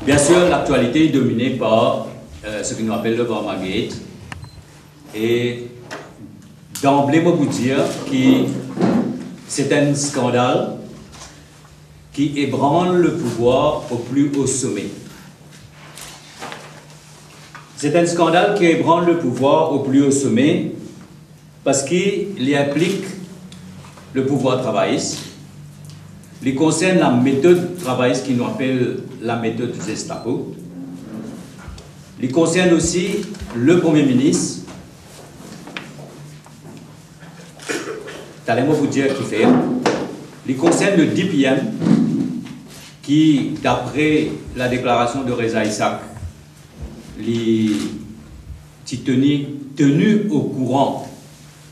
Bien sûr, l'actualité est dominée par ce que nous appelons le Varmagate. Et d'emblée, je vous dire que c'est un scandale qui ébranle le pouvoir au plus haut sommet. C'est un scandale qui ébranle le pouvoir au plus haut sommet parce qu'il y implique le pouvoir travailliste, il concerne la méthode travailliste qui nous appelle la méthode Gestapo, il concerne aussi le Premier ministre, allez-moi vous dire qui fait, il concerne le DPM qui, d'après la déclaration de Reza Isaac, est tenu au courant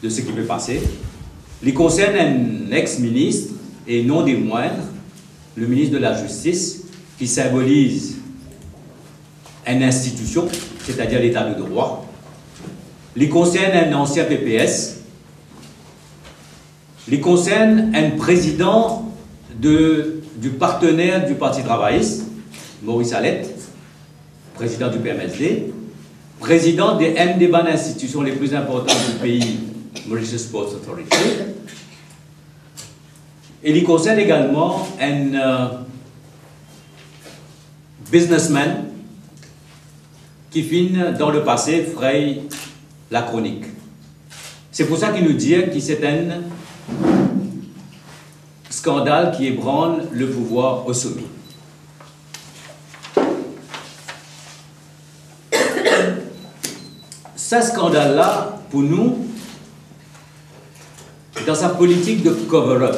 de ce qui peut passer. Il concerne un ex-ministre, et non des moindres, le ministre de la Justice, qui symbolise une institution, c'est-à-dire l'état de droit. Il concerne un ancien PPS. Il concerne un président du partenaire du Parti travailliste, Maurice Allette, président du PMSD, président d'une des bonnes institutions les plus importantes du pays, Mauritius Sports Authority. Et il concerne également un businessman qui finit dans le passé fraye la chronique. C'est pour ça qu'il nous dit que c'est un scandale qui ébranle le pouvoir au sommet. Ce scandale-là, pour nous, dans sa politique de cover-up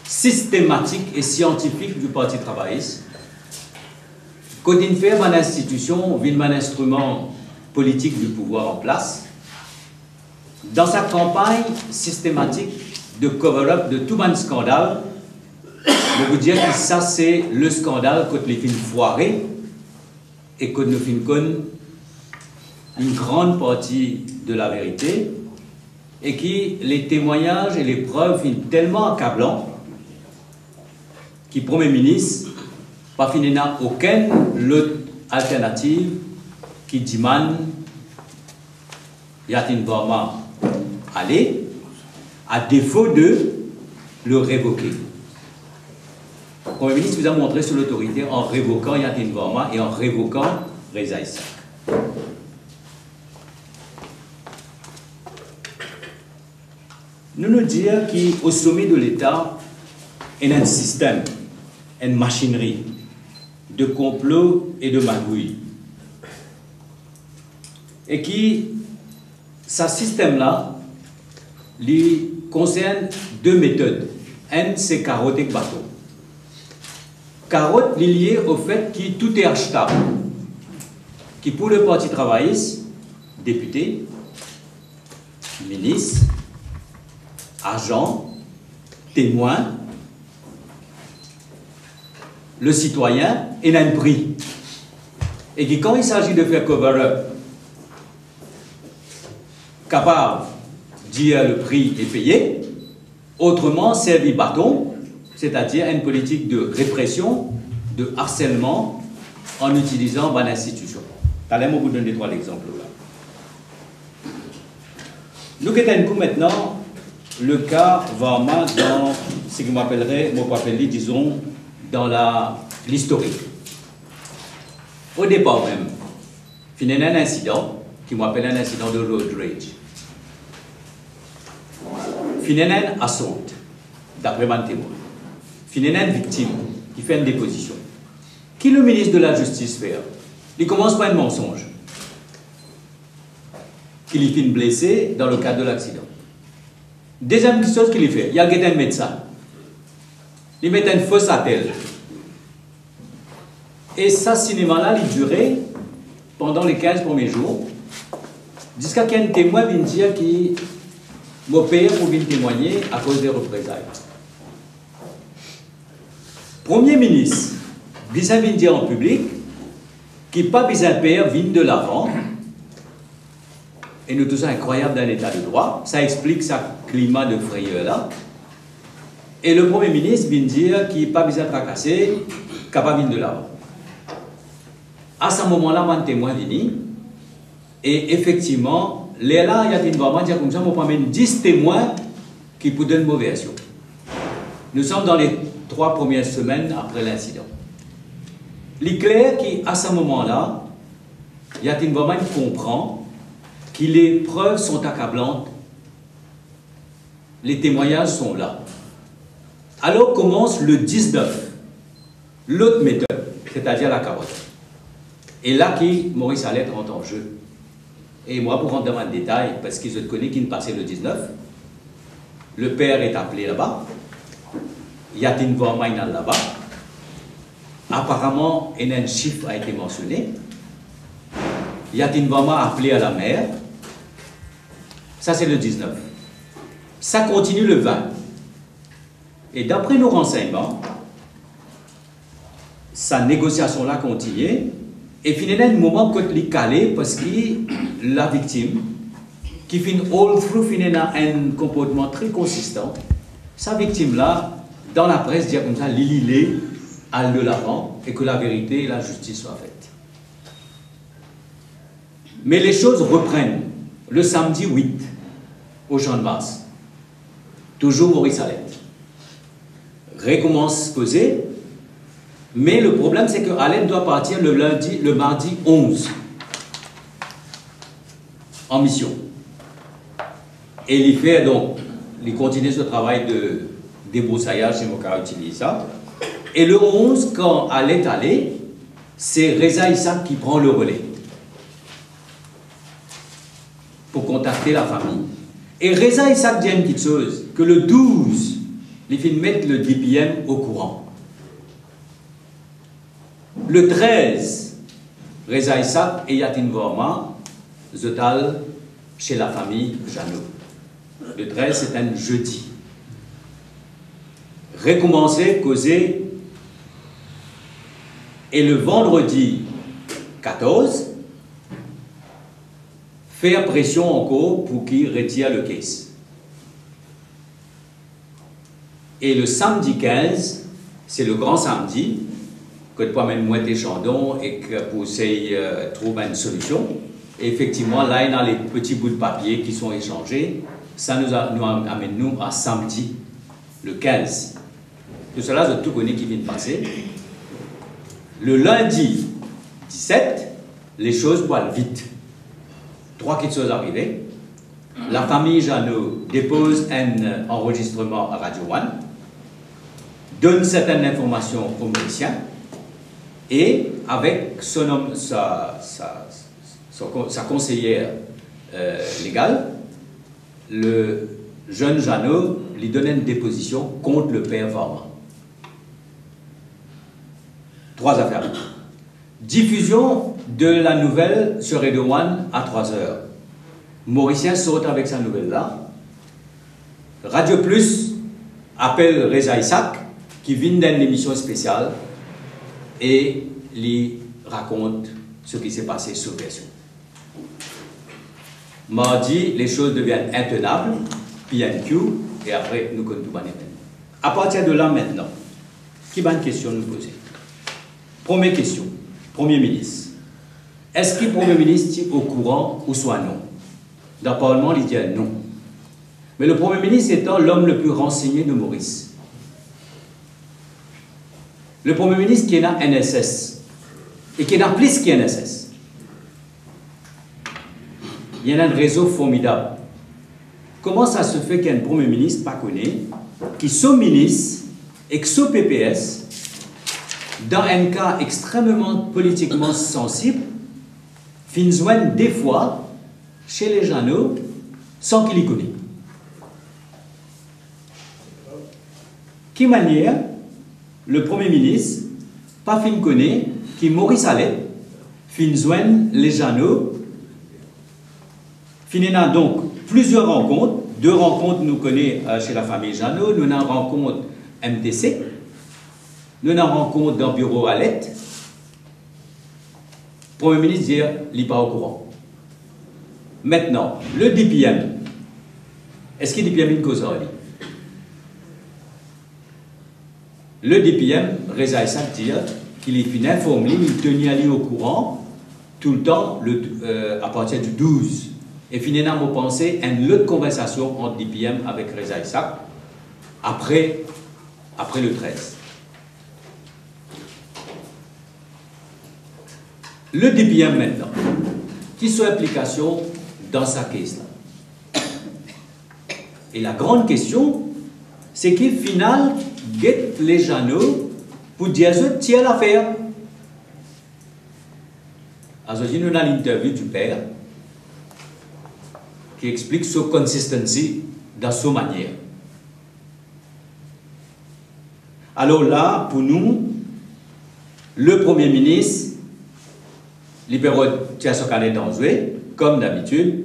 systématique et scientifique du Parti travailliste, quand il fait une institution, un instrument politique du pouvoir en place, dans sa campagne systématique de cover-up de tout un scandale, je vous dire que ça c'est le scandale quand les films foirés et quand nous films une grande partie de la vérité et qui les témoignages et les preuves sont tellement accablants que le Premier ministre pas fini n'a aucune autre alternative qui demande Yatin Varma aller à défaut de le révoquer. Le Premier ministre vous a montré sur l'autorité en révoquant Yatin Varma et en révoquant Reza Isaac. Nous disons qu'au sommet de l'État, il y a un système, une machinerie de complot et de magouille. Et qui, ce système-là, lui concerne deux méthodes. Un, c'est carotte et bâton. Carotte est liée au fait que tout est achetable. Qui pour le Parti travailliste, député, ministre, agent, témoin, le citoyen, il a un prix. Et que quand il s'agit de faire cover-up, capable de dire le prix est payé, autrement servi bâton, c'est-à-dire une politique de répression, de harcèlement, en utilisant une institution. Allez-moi vous donner trois exemples là. Nous avons maintenant le cas Varma dans ce que m'appellerait, disons, dans l'historique. Au départ même, il y a un incident qui m'appelle un incident de road rage. Il y a un assaut, d'après mon témoin. Il y a une victime qui fait une déposition. Qui le ministre de la Justice fait? Il commence par un mensonge. Qu'il finit blessé dans le cadre de l'accident. Deuxième chose qu'il fait, il y a un médecin. Il met un faux appel. Et ce cinéma-là, il durait pendant les 15 premiers jours, jusqu'à qu'un témoin vienne dire qu'il m'a payé pour venir témoigner à cause des représailles. Premier ministre, vient dire en public qu'il pas besoin de payer, vient de l'avant. Et nous tout ça incroyable dans l'état de droit. Ça explique ce climat de frayeur-là. Et le Premier ministre vient dire qu'il n'a pas besoin de tracasser, qu'il n'a pas besoin de l'avant. À ce moment-là, un témoin venu, et effectivement, là, il y a une vraiment dire comme ça, on peut mettre 10 témoins qui vous donnent une mauvaise version. Nous sommes dans les 3 premières semaines après l'incident. Il est clair qu'à ce moment-là, il y a une vraiment qui comprend que les preuves sont accablantes, les témoignages sont là. Alors commence le 19, l'autre méthode, c'est-à-dire la carotte. Et là, Maurice Allais rentre en jeu. Et moi, pour rentrer dans le détail, parce que je connais qui ne passait le 19, le père est appelé là-bas, Yatin Vormain là-bas. Apparemment, un chiffre a été mentionné. Yatin Vorma a appelé à la mère. Ça, c'est le 19. Ça continue le 20. Et d'après nos renseignements, sa négociation-là continue. Et finalement, un moment quand il est calé, parce que la victime, qui fait un comportement très consistant, sa victime-là, dans la presse, dit comme ça, l'île à de l'avant, et que la vérité et la justice soient faites. Mais les choses reprennent le samedi 8, au Champ de Mars. Toujours Maurice Allais. Recommence causer. Mais le problème, c'est que Allais doit partir le mardi 11 en mission. Et il fait donc, il continue ce travail de débroussaillage, si mon cas utilise ça. Et le 11, quand Allais est allé, c'est Reza Issa qui prend le relais pour contacter la famille. Et Reza Issa dit une petite chose, que le 12, il fait mettre le DPM au courant. Le 13, Reza Issa et Yatin Vorma, Zotal, chez la famille Jeannot. Le 13, c'est un jeudi. Recommencer, causer. Et le vendredi 14, faire pression encore pour qu'il retire le case. Et le samedi 15, c'est le grand samedi, que tu peux même moitié chandon et que pour essayer de trouver une solution. Et effectivement, là, il y a les petits bouts de papier qui sont échangés. Ça nous amène nous à samedi, le 15. Tout cela, je tout connais qui vient de passer. Le lundi 17, les choses vont vite. 3 petites choses arrivées. La famille Jeannot dépose un enregistrement à Radio One, donne certaines informations aux Mauriciens, et avec sa conseillère légale, le jeune Jeannot lui donne une déposition contre le père Vorma. 3 affaires. Diffusion de la nouvelle sur Radio One à 3 heures. Mauricien saute avec sa nouvelle-là. Radio Plus appelle Reza Isaac, qui vient d'une émission spéciale, et lui raconte ce qui s'est passé sur Version. Mardi, les choses deviennent intenables, puis il y a une queue, et après, nous connaissons tout. À partir de là, maintenant, qui va une question nous poser? Première question, Premier ministre. Est-ce que le Premier ministre est au courant ou soit non? Dans le Parlement, il dit non. Mais le Premier ministre étant l'homme le plus renseigné de Maurice. Le Premier ministre qui est dans NSS, et qui est dans plus qu'NSS. Il y a un réseau formidable. Comment ça se fait qu'un Premier ministre pas connu, qui soit ministre et qui soit PPS, dans un cas extrêmement politiquement sensible, finit des fois chez les Jeannot sans qu'il y connaisse. Quelle manière le Premier ministre, pas fin connaît, qui Maurice Allais, fin les Jeannot, finit donc plusieurs rencontres. 2 rencontres nous connaissons chez la famille Jeannot, nous avons une rencontre MTC, nous avons une rencontre dans le bureau Allais. Le Premier ministre dit il n'est pas au courant. Maintenant, le DPM, est-ce qu'il y a une cause à lui? Le DPM, Reza Issa dit qu'il est fin informé, il tenait à lui au courant tout le temps à partir du 12. Et finalement, vous pensez à une autre conversation entre DPM avec Reza Isaac après le 13. Le DPM maintenant, qui sont implications dans sa caisse-là. Et la grande question, c'est qu'au final, guette les journaux pour dire que tiens l'affaire. Alors, nous avons l'interview du père qui explique sa consistency dans sa manière. Alors là, pour nous, le Premier ministre, libéral tient son canet dans le comme d'habitude.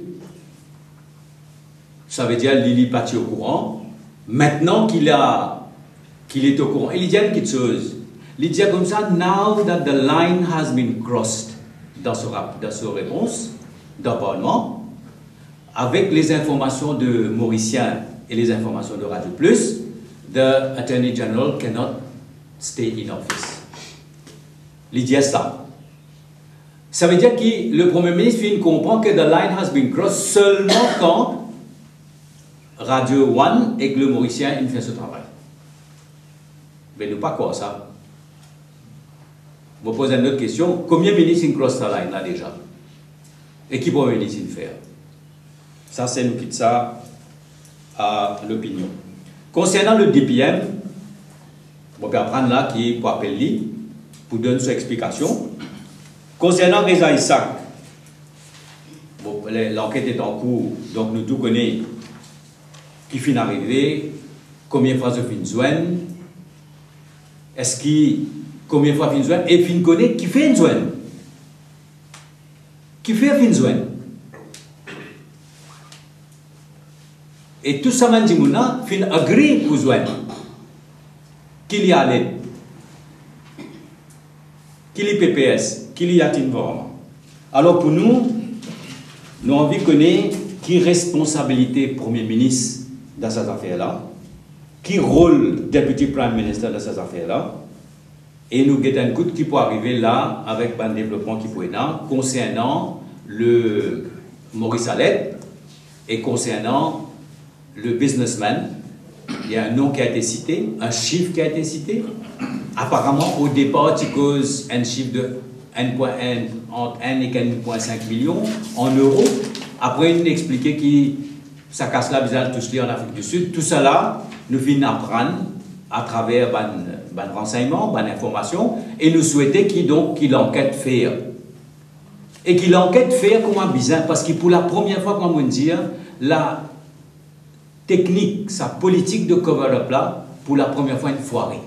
Ça veut dire qu'il n'est pas au courant. Maintenant qu'il est au courant, il dit une petite chose. Il dit comme ça, now that the line has been crossed, dans sa réponse, dans le Parlement, avec les informations de Mauricien et les informations de Radio Plus, the Attorney General cannot stay in office. Il dit ça. Ça veut dire que le Premier ministre comprend que the line has been crossed seulement quand Radio One et que le Mauricien il fait ce travail. Mais nous pas quoi ça. Vous posez une autre question. Combien de ministres ils crossent la line là déjà? Et qui peut ministre il faire? Ça c'est nous quitte ça à l'opinion. Concernant le DPM, on peut apprendre là qui pour appeler pour donner son explication. Concernant Reza Isaac, bon, l'enquête est en cours, donc nous tout connaissons qui finit arrivé, combien de fois je finis joindre, est-ce qu'il, combien de fois finis joindre, et fin connaît qui fait une joindre. Qui fait une joindre. Et tout ça, man dit mouna, fin agree pour joindre. Qu'il y a l'aide. Qu'il y a PPS. Qu'il y a vraiment. Alors pour nous, nous avons envie de connaître qui responsabilité Premier ministre dans cette affaire-là, qui rôle député Prime Minister dans cette affaire-là, et nous guettons un coup qui peut arriver là avec un développement qui peut être là, concernant le Maurice Allais et concernant le businessman. Il y a un nom qui a été cité, un chiffre qui a été cité. Apparemment, au départ, tu causes un chiffre de entre 1 et 1,5 million en euros. Après, il a expliqué que ça casse la visage tout cela en Afrique du Sud. Tout cela, nous finissons apprendre à travers des renseignements, des informations, et nous souhaitons qu'il enquête faire. Et qu'il enquête faire comme un bizarre, parce que pour la première fois, comme on dit, la technique, sa politique de cover-up là, pour la première fois, une foirée.